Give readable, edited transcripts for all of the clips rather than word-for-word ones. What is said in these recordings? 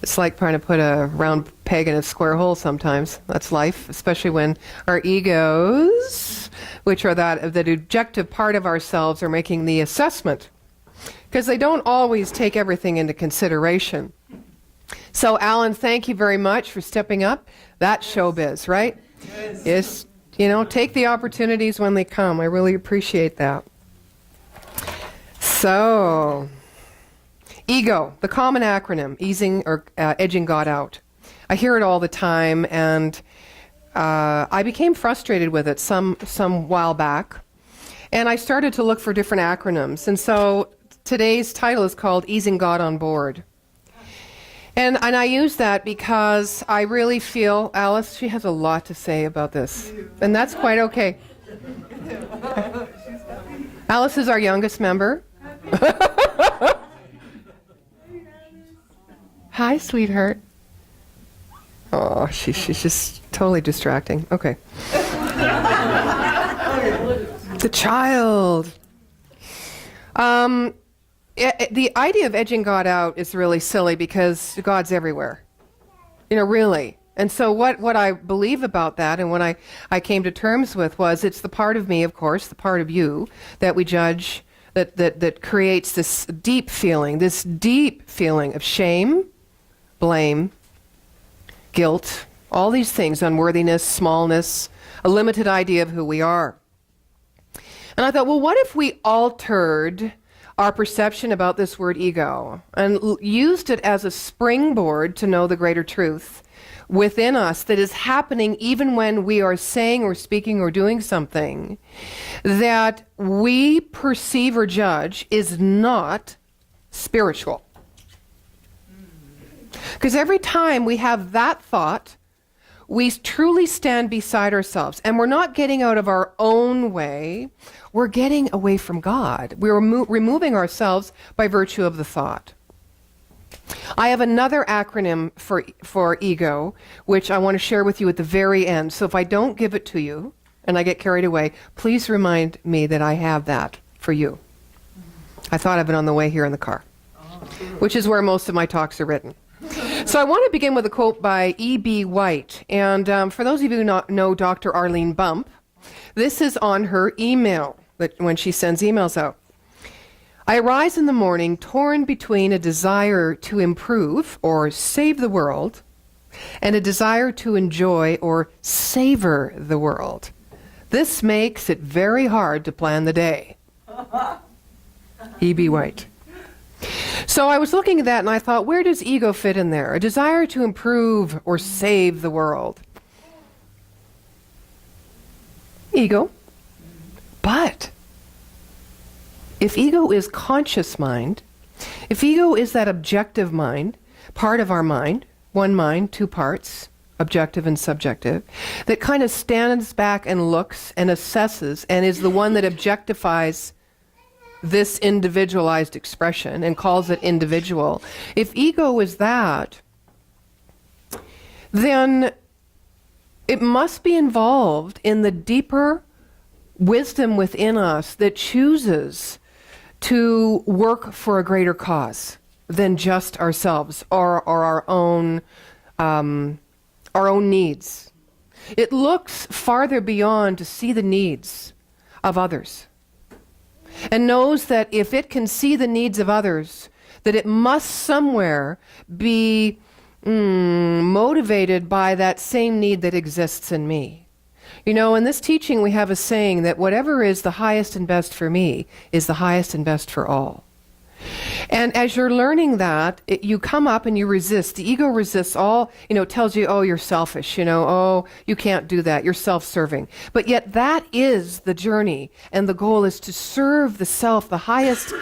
It's like trying to put a round peg in a square hole sometimes. That's life, especially when our egos, which are the objective part of ourselves, are making the assessment. Because they don't always take everything into consideration. So, Alan, thank you very much for stepping up. That's showbiz, right? Yes. Take the opportunities when they come. I really appreciate that. So, ego, the common acronym, edging God out. I hear it all the time, and I became frustrated with it some while back, and I started to look for different acronyms. And so today's title is called Easing God on Board. And I use that because I really feel, Alice, she has a lot to say about this, and that's quite okay. Alice is our youngest member. Hi, sweetheart. Oh, she's just totally distracting. Okay. The child. The idea of edging God out is really silly because God's everywhere. Really. And so what I believe about that, and what I came to terms with, was it's the part of me, of course, the part of you, that we judge, that creates this deep feeling of shame, blame, guilt, all these things, unworthiness, smallness, a limited idea of who we are. And I thought, well, what if we altered our perception about this word ego and used it as a springboard to know the greater truth within us that is happening even when we are saying or speaking or doing something that we perceive or judge is not spiritual. Because every time we have that thought, we truly stand beside ourselves, and we're not getting out of our own way, we're getting away from God. We're removing ourselves by virtue of the thought. I have another acronym for ego, which I want to share with you at the very end. So if I don't give it to you, and I get carried away, please remind me that I have that for you. I thought of it on the way here in the car, which is where most of my talks are written. So I want to begin with a quote by E.B. White. And for those of you who know Dr. Arlene Bump, this is on her email, when she sends emails out. I arise in the morning torn between a desire to improve or save the world and a desire to enjoy or savor the world. This makes it very hard to plan the day. E.B. White. So I was looking at that and I thought, where does ego fit in there? A desire to improve or save the world. Ego. But if ego is conscious mind, if ego is that objective mind, part of our mind, one mind, two parts, objective and subjective, that kind of stands back and looks and assesses and is the one that objectifies this individualized expression and calls it individual. If ego is that, then it must be involved in the deeper wisdom within us that chooses to work for a greater cause than just ourselves or our own needs. It looks farther beyond to see the needs of others, and knows that if it can see the needs of others, that it must somewhere be motivated by that same need that exists in me. In this teaching we have a saying that whatever is the highest and best for me is the highest and best for all. And as you're learning that, you come up and you resist. The ego resists all, tells you, oh, you're selfish, oh, you can't do that, you're self-serving. But yet that is the journey, and the goal is to serve the self, the highest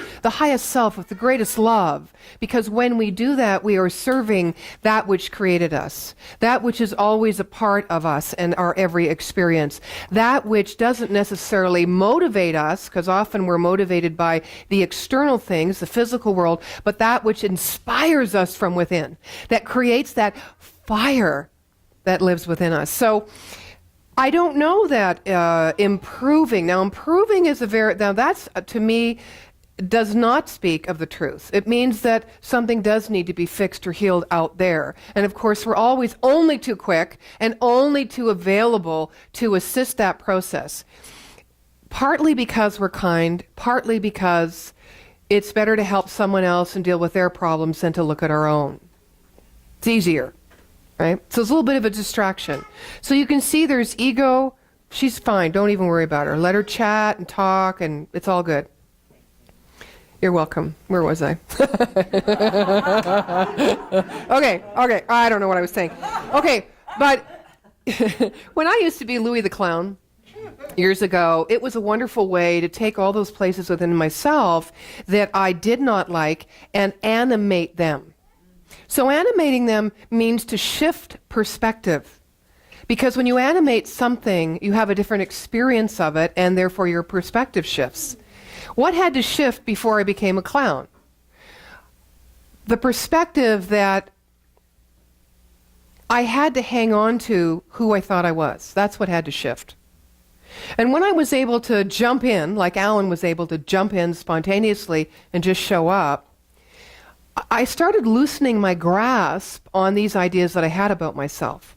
self with the greatest love. Because when we do that, we are serving that which created us, that which is always a part of us and our every experience, that which doesn't necessarily motivate us, because often we're motivated by the external things, the physical world, but that which inspires us from within, that creates that fire that lives within us. So I don't know that improving is now that's to me does not speak of the truth. It means that something does need to be fixed or healed out there. And of course, we're always only too quick and only too available to assist that process. Partly because we're kind, partly because it's better to help someone else and deal with their problems than to look at our own. It's easier, right? So it's a little bit of a distraction. So you can see there's ego. She's fine. Don't even worry about her. Let her chat and talk, and it's all good. You're welcome. Where was I? Okay. I don't know what I was saying. Okay, but when I used to be Louis the Clown years ago, it was a wonderful way to take all those places within myself that I did not like and animate them. So animating them means to shift perspective. Because when you animate something, you have a different experience of it, and therefore your perspective shifts. What had to shift before I became a clown? The perspective that I had to hang on to who I thought I was. That's what had to shift. And when I was able to jump in, like Alan was able to jump in spontaneously and just show up, I started loosening my grasp on these ideas that I had about myself.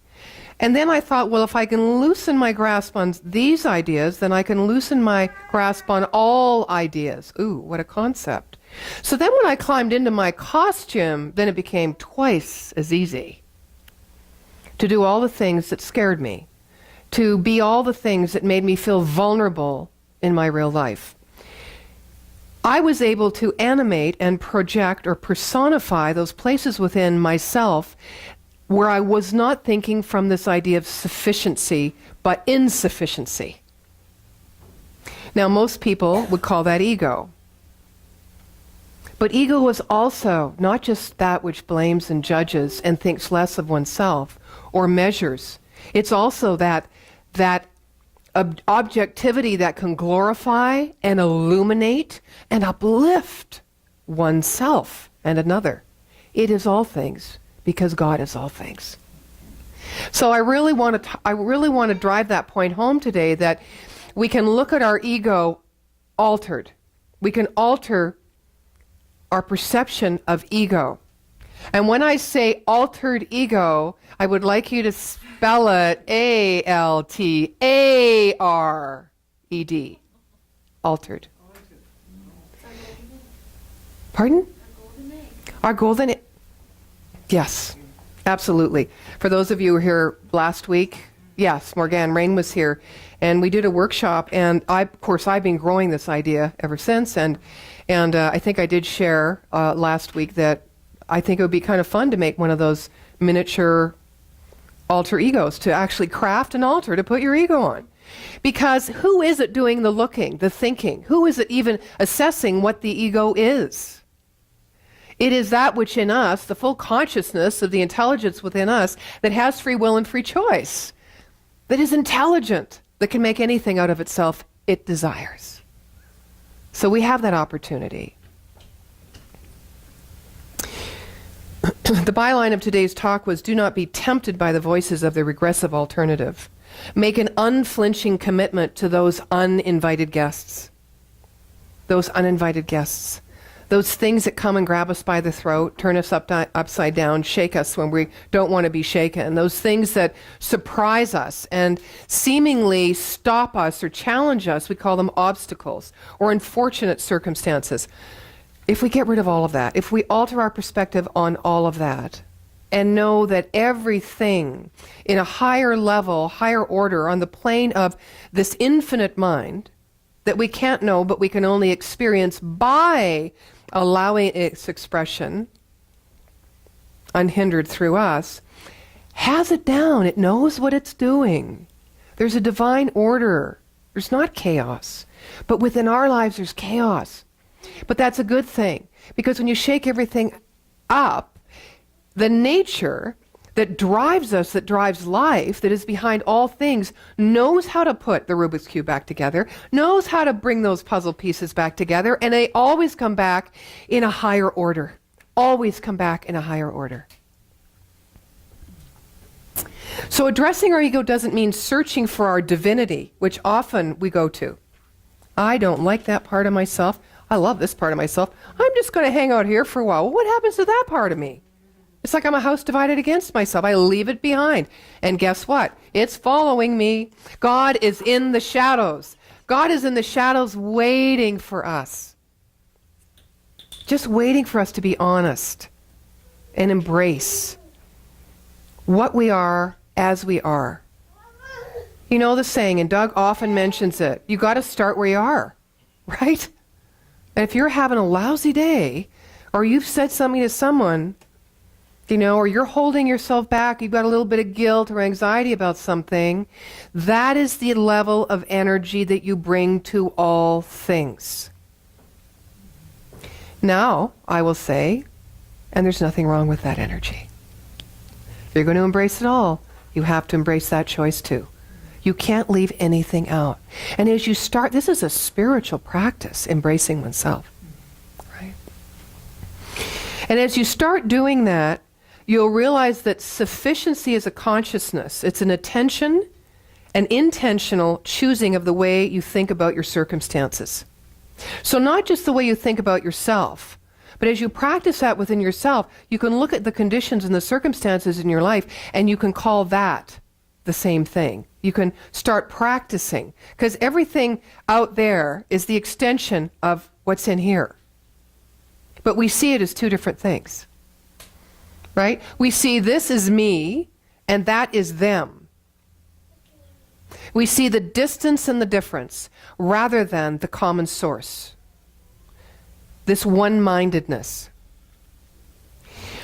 And then I thought, well, if I can loosen my grasp on these ideas, then I can loosen my grasp on all ideas. Ooh, what a concept. So then when I climbed into my costume, then it became twice as easy to do all the things that scared me, to be all the things that made me feel vulnerable in my real life. I was able to animate and project or personify those places within myself where I was not thinking from this idea of sufficiency, but insufficiency. Now, most people would call that ego. But ego is also not just that which blames and judges and thinks less of oneself or measures. It's also that objectivity that can glorify and illuminate and uplift oneself and another. It is all things, because God is all things. So I really want to drive that point home today, that we can look at our ego altered. We can alter our perception of ego. And when I say altered ego, I would like you to spell it A-L-T-A-R-E-D. Altered. Pardon? Our golden egg. Yes, absolutely. For those of you who were here last week, yes, Morgan Rain was here, and we did a workshop, and of course, I've been growing this idea ever since, and I think I did share last week that I think it would be kind of fun to make one of those miniature alter egos, to actually craft an altar to put your ego on. Because who is it doing the looking, the thinking? Who is it even assessing what the ego is? It is that which in us, the full consciousness of the intelligence within us, that has free will and free choice, that is intelligent, that can make anything out of itself it desires. So we have that opportunity. The byline of today's talk was, do not be tempted by the voices of the regressive alternative. Make an unflinching commitment to those uninvited guests. Those uninvited guests. Those things that come and grab us by the throat, turn us upside down, shake us when we don't want to be shaken. Those things that surprise us and seemingly stop us or challenge us, we call them obstacles or unfortunate circumstances. If we get rid of all of that, if we alter our perspective on all of that, and know that everything in a higher level, higher order, on the plane of this infinite mind, that we can't know but we can only experience by allowing its expression unhindered through us, has it down. It knows what it's doing. There's a divine order. There's not chaos. But within our lives, there's chaos. But that's a good thing, because when you shake everything up, the nature that drives us, that drives life, that is behind all things, knows how to put the Rubik's Cube back together, knows how to bring those puzzle pieces back together, and they always come back in a higher order. Always come back in a higher order. So addressing our ego doesn't mean searching for our divinity, which often we go to. I don't like that part of myself. I love this part of myself. I'm just going to hang out here for a while. Well, what happens to that part of me? It's like I'm a house divided against myself. I leave it behind. And guess what? It's following me. God is in the shadows. God is in the shadows waiting for us. Just waiting for us to be honest and embrace what we are as we are. You know the saying, and Doug often mentions it, you got to start where you are, right? And if you're having a lousy day, or you've said something to someone, or you're holding yourself back, you've got a little bit of guilt or anxiety about something, that is the level of energy that you bring to all things. Now, I will say, and there's nothing wrong with that energy. If you're going to embrace it all, you have to embrace that choice too. You can't leave anything out. And as you start, this is a spiritual practice, embracing oneself, right? And as you start doing that, you'll realize that sufficiency is a consciousness. It's an attention, an intentional choosing of the way you think about your circumstances. So not just the way you think about yourself, but as you practice that within yourself, you can look at the conditions and the circumstances in your life, and you can call that the same thing. You can start practicing, because everything out there is the extension of what's in here. But we see it as two different things, right? We see this is me, and that is them. We see the distance and the difference, rather than the common source. This one-mindedness.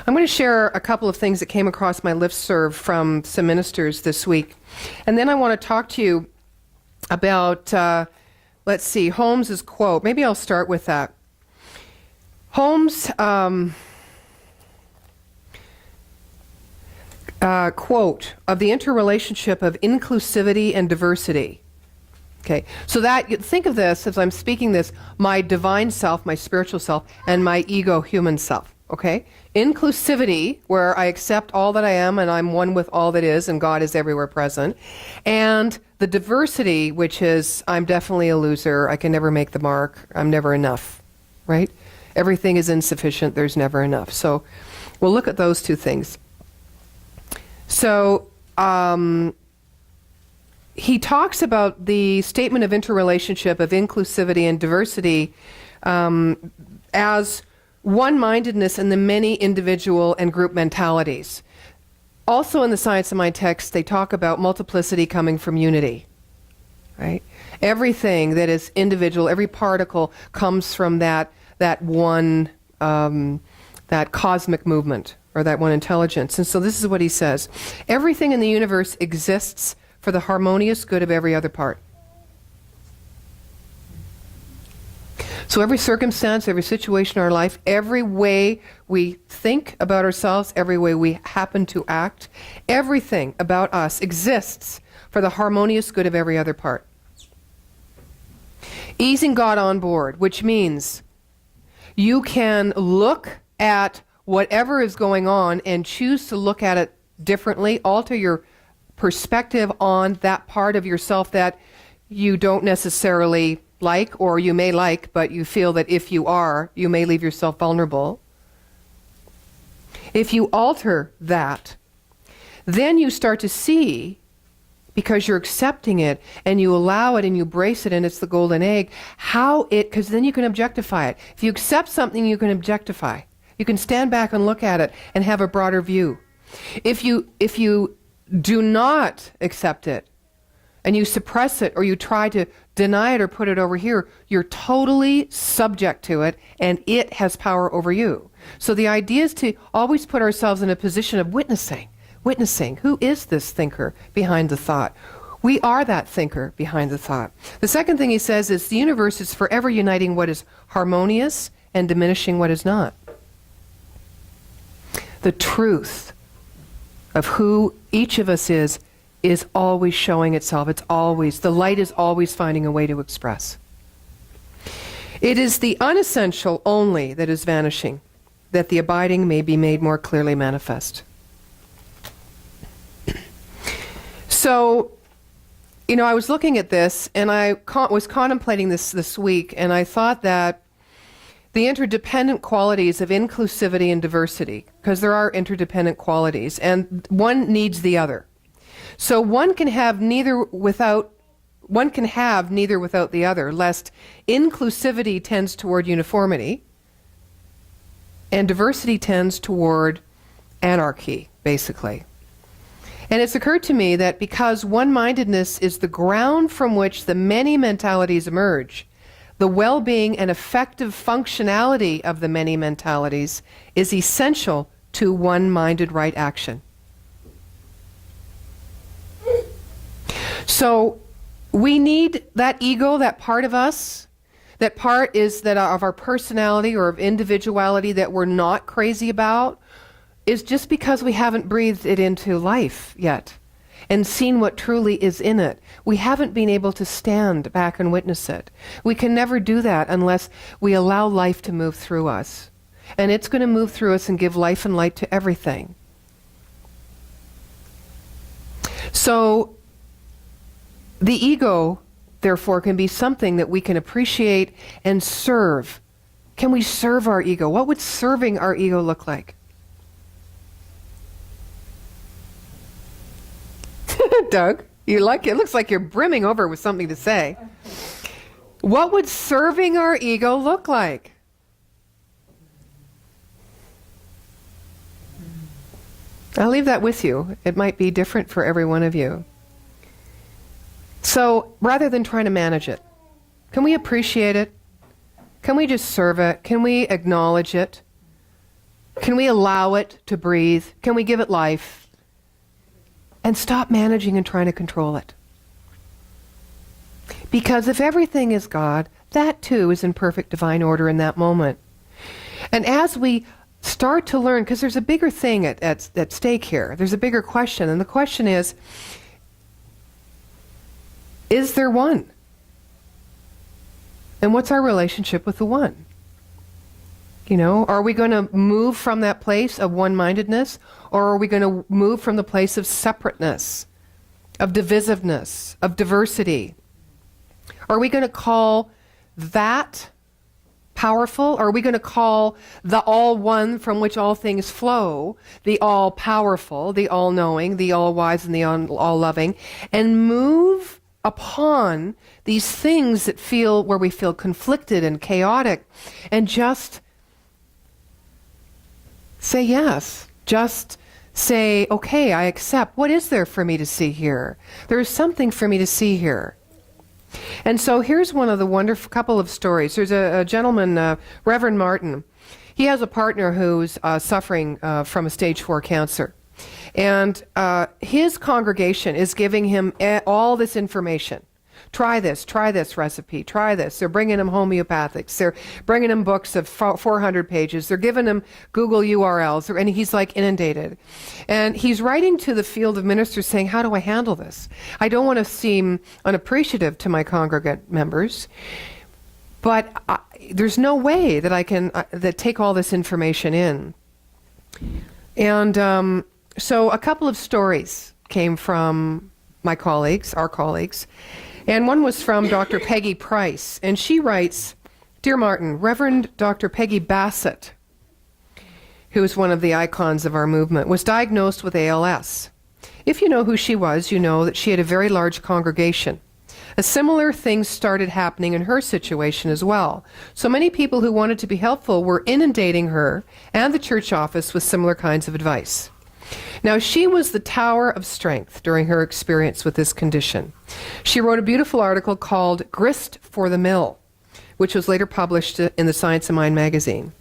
I'm going to share a couple of things that came across my listserv from some ministers this week. And then I want to talk to you about, let's see, Holmes's quote. Maybe I'll start with that. Holmes' quote of the interrelationship of inclusivity and diversity. Okay, so that, think of this as I'm speaking this, my divine self, my spiritual self, and my ego human self. Okay? Inclusivity, where I accept all that I am and I'm one with all that is and God is everywhere present. And the diversity, which is I'm definitely a loser, I can never make the mark, I'm never enough. Right? Everything is insufficient, there's never enough. So we'll look at those two things. So he talks about the statement of interrelationship of inclusivity and diversity as one-mindedness in the many individual and group mentalities. Also in the Science of Mind text, they talk about multiplicity coming from unity, right? Everything that is individual, every particle comes from that one, that cosmic movement, or that one intelligence. And so this is what he says. Everything in the universe exists for the harmonious good of every other part. So every circumstance, every situation in our life, every way we think about ourselves, every way we happen to act, everything about us exists for the harmonious good of every other part. Easing God on board, which means you can look at whatever is going on and choose to look at it differently, alter your perspective on that part of yourself that you don't necessarily like, or you may like, but you feel that if you are, you may leave yourself vulnerable. If you alter that, then you start to see, because you're accepting it and you allow it and you embrace it, and it's the golden egg, how it, because then you can objectify it. If you accept something, you can objectify. You can stand back and look at it and have a broader view. If you do not accept it, and you suppress it, or you try to deny it or put it over here, you're totally subject to it, and it has power over you. So the idea is to always put ourselves in a position of witnessing. Who is this thinker behind the thought? We are that thinker behind the thought. The second thing he says is the universe is forever uniting what is harmonious and diminishing what is not. The truth of who each of us is always showing itself. It's always, the light is always finding a way to express. It is the unessential only that is vanishing, that the abiding may be made more clearly manifest. So, I was looking at this, and I was contemplating this week, and I thought that the interdependent qualities of inclusivity and diversity, because there are interdependent qualities, and one needs the other. So one can have neither without the other, lest inclusivity tends toward uniformity and diversity tends toward anarchy, basically. And it's occurred to me that because one-mindedness is the ground from which the many mentalities emerge, the well-being and effective functionality of the many mentalities is essential to one-minded right action. So we need that ego, that part of us. That part is that of our personality or of individuality that we're not crazy about, is just because we haven't breathed it into life yet and seen what truly is in it. We haven't been able to stand back and witness it. We can never do that unless we allow life to move through us. And it's going to move through us and give life and light to everything. So the ego, therefore, can be something that we can appreciate and serve. Can we serve our ego? What would serving our ego look like? Doug, it looks like you're brimming over with something to say. What would serving our ego look like? I'll leave that with you. It might be different for every one of you. So rather than trying to manage it, can we appreciate it? Can we just serve it? Can we acknowledge it? Can we allow it to breathe? Can we give it life? And stop managing and trying to control it. Because if everything is God, that too is in perfect divine order in that moment. And as we start to learn, because there's a bigger thing at stake here, there's a bigger question, and the question is there one? And what's our relationship with the one? You know, are we going to move from that place of one-mindedness, or are we going to move from the place of separateness, of divisiveness, of diversity? Are we going to call that powerful? Are we going to call the all-one from which all things flow, the all-powerful, the all-knowing, the all-wise, and the all-loving, and move upon these things that where we feel conflicted and chaotic, and just say yes. Just say, okay, I accept. What is there for me to see here? There is something for me to see here. And so here's one of the wonderful couple of stories. There's a gentleman, Reverend Martin. He has a partner who's suffering from a stage 4 cancer. And his congregation is giving him all this information. Try this recipe, try this. They're bringing him homeopathics. They're bringing him books of 400 pages. They're giving him Google URLs, and he's like inundated. And he's writing to the field of ministers saying, how do I handle this? I don't want to seem unappreciative to my congregant members, but there's no way that I can take all this information in. And so a couple of stories came from our colleagues. And one was from Dr. Peggy Price. And she writes, Dear Martin, Reverend Dr. Peggy Bassett, who is one of the icons of our movement, was diagnosed with ALS. If you know who she was, you know that she had a very large congregation. A similar thing started happening in her situation as well. So many people who wanted to be helpful were inundating her and the church office with similar kinds of advice. Now, she was the tower of strength during her experience with this condition. She wrote a beautiful article called Grist for the Mill, which was later published in the Science of Mind magazine.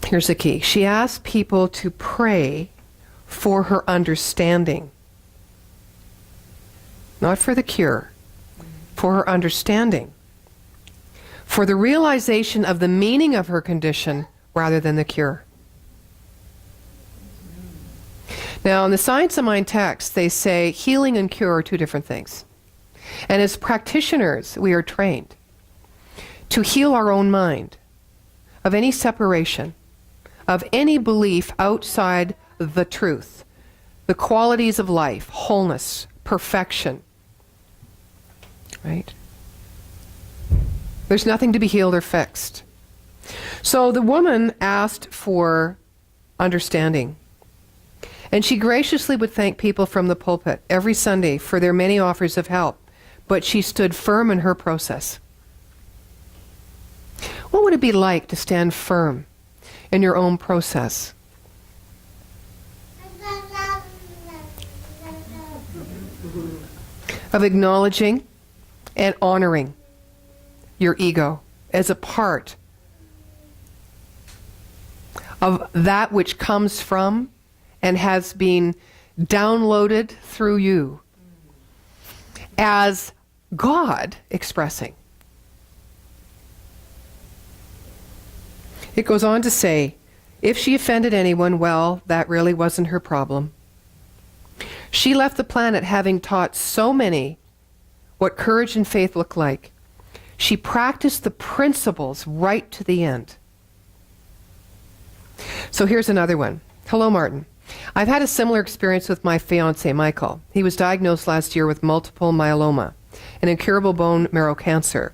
Here's the key. She asked people to pray for her understanding. Not for the cure, for her understanding. For the realization of the meaning of her condition rather than the cure. Now, in the Science of Mind text, they say healing and cure are two different things. And as practitioners, we are trained to heal our own mind of any separation, of any belief outside the truth, the qualities of life, wholeness, perfection. Right? There's nothing to be healed or fixed. So the woman asked for understanding. And she graciously would thank people from the pulpit every Sunday for their many offers of help. But she stood firm in her process. What would it be like to stand firm in your own process? Of acknowledging and honoring your ego as a part of that which comes from and has been downloaded through you as God expressing. It goes on to say, if she offended anyone, well, that really wasn't her problem. She left the planet having taught so many what courage and faith look like. She practiced the principles right to the end. So here's another one. Hello, Martin. I've had a similar experience with my fiancé, Michael. He was diagnosed last year with multiple myeloma, an incurable bone marrow cancer.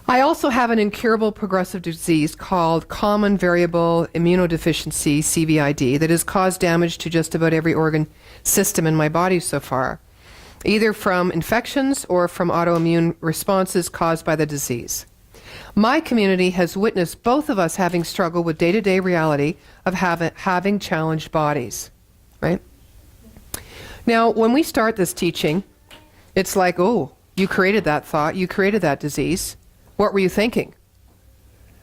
I also have an incurable progressive disease called common variable immunodeficiency, CVID, that has caused damage to just about every organ system in my body so far, either from infections or from autoimmune responses caused by the disease. My community has witnessed both of us having struggled with day-to-day reality of having challenged bodies, right? Now, when we start this teaching, it's like, oh, you created that thought, you created that disease. What were you thinking?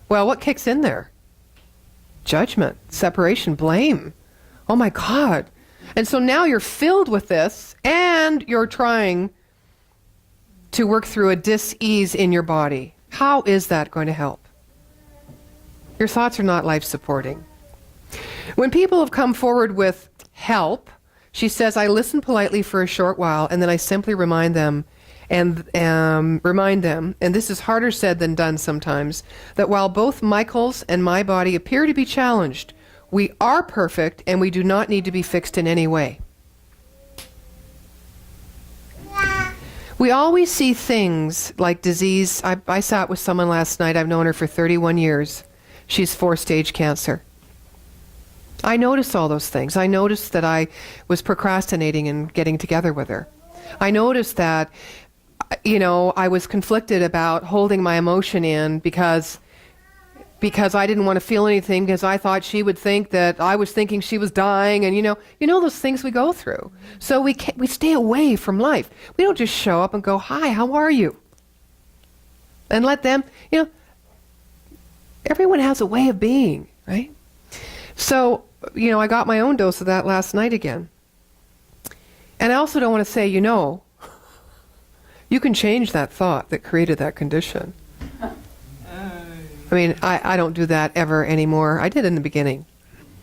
Well, what kicks in there? Judgment, separation, blame. Oh my God. And so now you're filled with this and you're trying to work through a dis-ease in your body. How is that going to help? Your thoughts are not life-supporting. When people have come forward with help, she says, I listen politely for a short while and then I simply remind them, and this is harder said than done sometimes, that while both Michael's and my body appear to be challenged, we are perfect and we do not need to be fixed in any way. We always see things like disease. I sat with someone last night. I've known her for 31 years. She's 4-stage cancer. I noticed all those things. I noticed that I was procrastinating and getting together with her. I noticed that, I was conflicted about holding my emotion in because I didn't want to feel anything because I thought she would think that I was thinking she was dying, and you know those things we go through. So we stay away from life. We don't just show up and go, "Hi, how are you?" And let them, everyone has a way of being, right? So, I got my own dose of that last night again. And I also don't want to say, you can change that thought that created that condition. I mean, I don't do that ever anymore. I did in the beginning.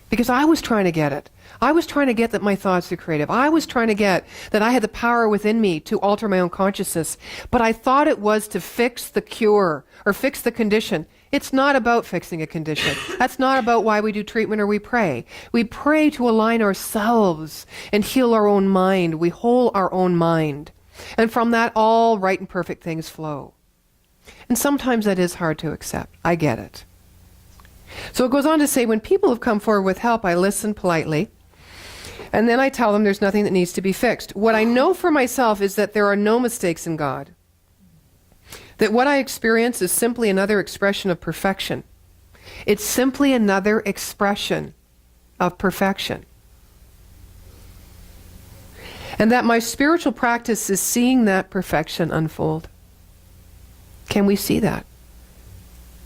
Because I was trying to get it. I was trying to get that my thoughts are creative. I was trying to get that I had the power within me to alter my own consciousness. But I thought it was to fix the cure or fix the condition. It's not about fixing a condition. That's not about why we do treatment or we pray. We pray to align ourselves and heal our own mind. We whole our own mind. And from that, all right and perfect things flow. And sometimes that is hard to accept. I get it. So it goes on to say, when people have come forward with help, I listen politely. And then I tell them there's nothing that needs to be fixed. What I know for myself is that there are no mistakes in God. That what I experience is simply another expression of perfection. It's simply another expression of perfection. And that my spiritual practice is seeing that perfection unfold. Can we see that?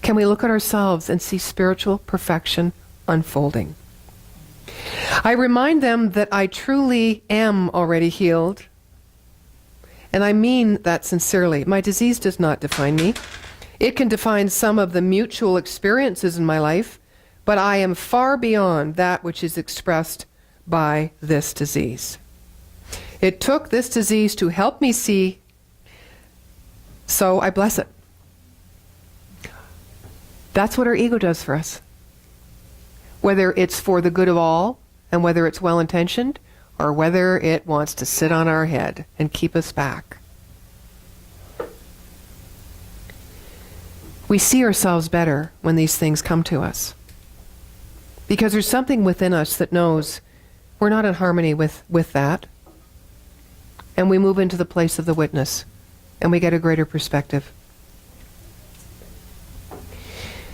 Can we look at ourselves and see spiritual perfection unfolding? I remind them that I truly am already healed. And I mean that sincerely. My disease does not define me. It can define some of the mutual experiences in my life, but I am far beyond that which is expressed by this disease. It took this disease to help me see, so I bless it. That's what our ego does for us. Whether it's for the good of all, and whether it's well-intentioned, or whether it wants to sit on our head and keep us back. We see ourselves better when these things come to us. Because there's something within us that knows we're not in harmony with that. And we move into the place of the witness. And we get a greater perspective.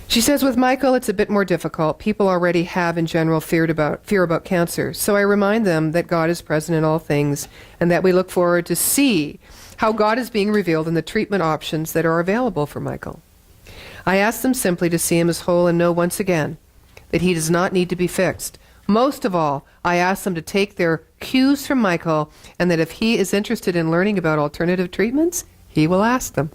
She says, with Michael, it's a bit more difficult. People already have, in general, fear about cancer. So I remind them that God is present in all things and that we look forward to see how God is being revealed in the treatment options that are available for Michael. I ask them simply to see him as whole and know once again that he does not need to be fixed. Most of all, I ask them to take their cues from Michael and that if he is interested in learning about alternative treatments, he will ask them.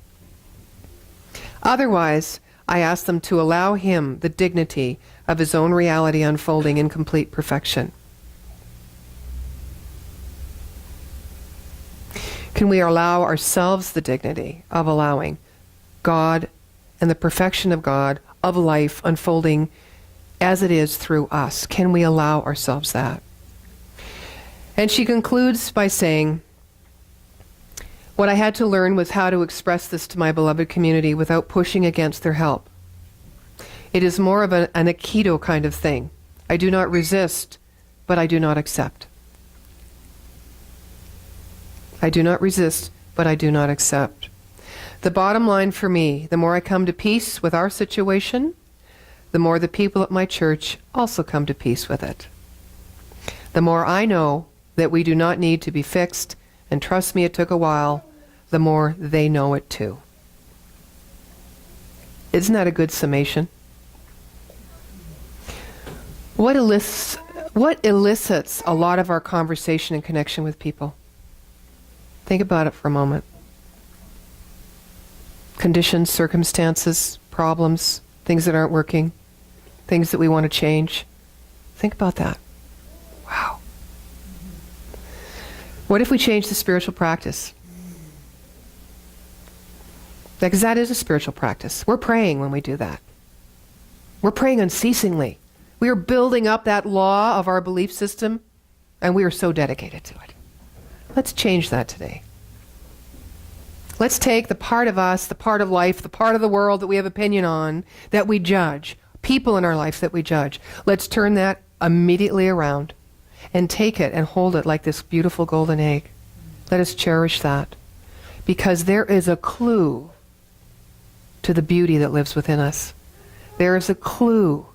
Otherwise, I ask them to allow him the dignity of his own reality unfolding in complete perfection. Can we allow ourselves the dignity of allowing God and the perfection of God, of life, unfolding as it is through us? Can we allow ourselves that? And she concludes by saying, what I had to learn was how to express this to my beloved community without pushing against their help. It is more of an aikido kind of thing. I do not resist, but I do not accept. I do not resist, but I do not accept. The bottom line for me, the more I come to peace with our situation, the more the people at my church also come to peace with it. The more I know that we do not need to be fixed, and trust me, it took a while, the more they know it too. Isn't that a good summation? What elicits a lot of our conversation and connection with people? Think about it for a moment. Conditions, circumstances, problems, things that aren't working, things that we want to change. Think about that. Wow. What if we change the spiritual practice? Because that is a spiritual practice. We're praying when we do that. We're praying unceasingly. We are building up that law of our belief system, and we are so dedicated to it. Let's change that today. Let's take the part of us, the part of life, the part of the world that we have opinion on, that we judge, people in our life that we judge. Let's turn that immediately around and take it and hold it like this beautiful golden egg. Let us cherish that, because there is a clue to the beauty that lives within us. There is a clue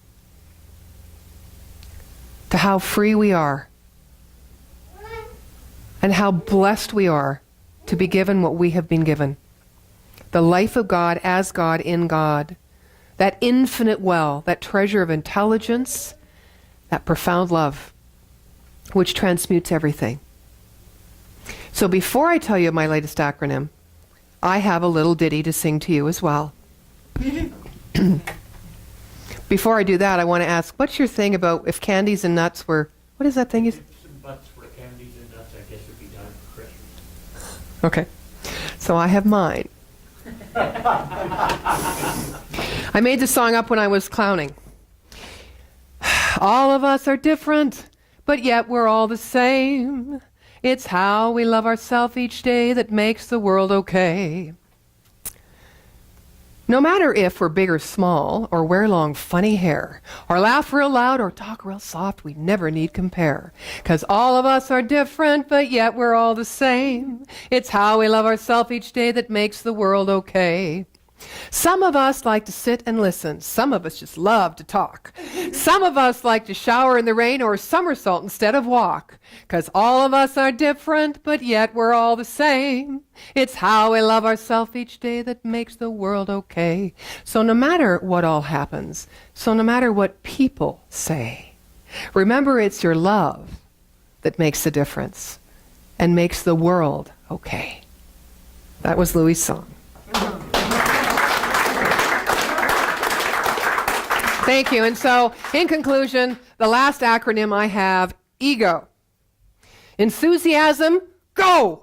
to how free we are and how blessed we are to be given what we have been given. The life of God as God in God. That infinite well, that treasure of intelligence, that profound love, which transmutes everything. So before I tell you my latest acronym, I have a little ditty to sing to you as well. Before I do that, I want to ask, what's your thing about if candies and nuts were, what is that thing? If some butts were candies and nuts, I guess it'd be time for Christmas. Okay. So I have mine. I made the song up when I was clowning. All of us are different, but yet we're all the same. It's how we love ourselves each day that makes the world okay. No matter if we're big or small, or wear long funny hair, or laugh real loud, or talk real soft, we never need compare. 'Cause all of us are different, but yet we're all the same. It's how we love ourselves each day that makes the world okay. Some of us like to sit and listen. Some of us just love to talk. Some of us like to shower in the rain or somersault instead of walk. 'Cause all of us are different, but yet we're all the same. It's how we love ourselves each day that makes the world okay. So no matter what all happens, so no matter what people say, remember it's your love that makes the difference and makes the world okay. That was Louis' song. Thank you. And so, in conclusion, the last acronym I have, EGO. Enthusiasm, go!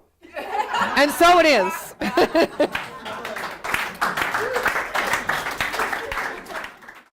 And so it is.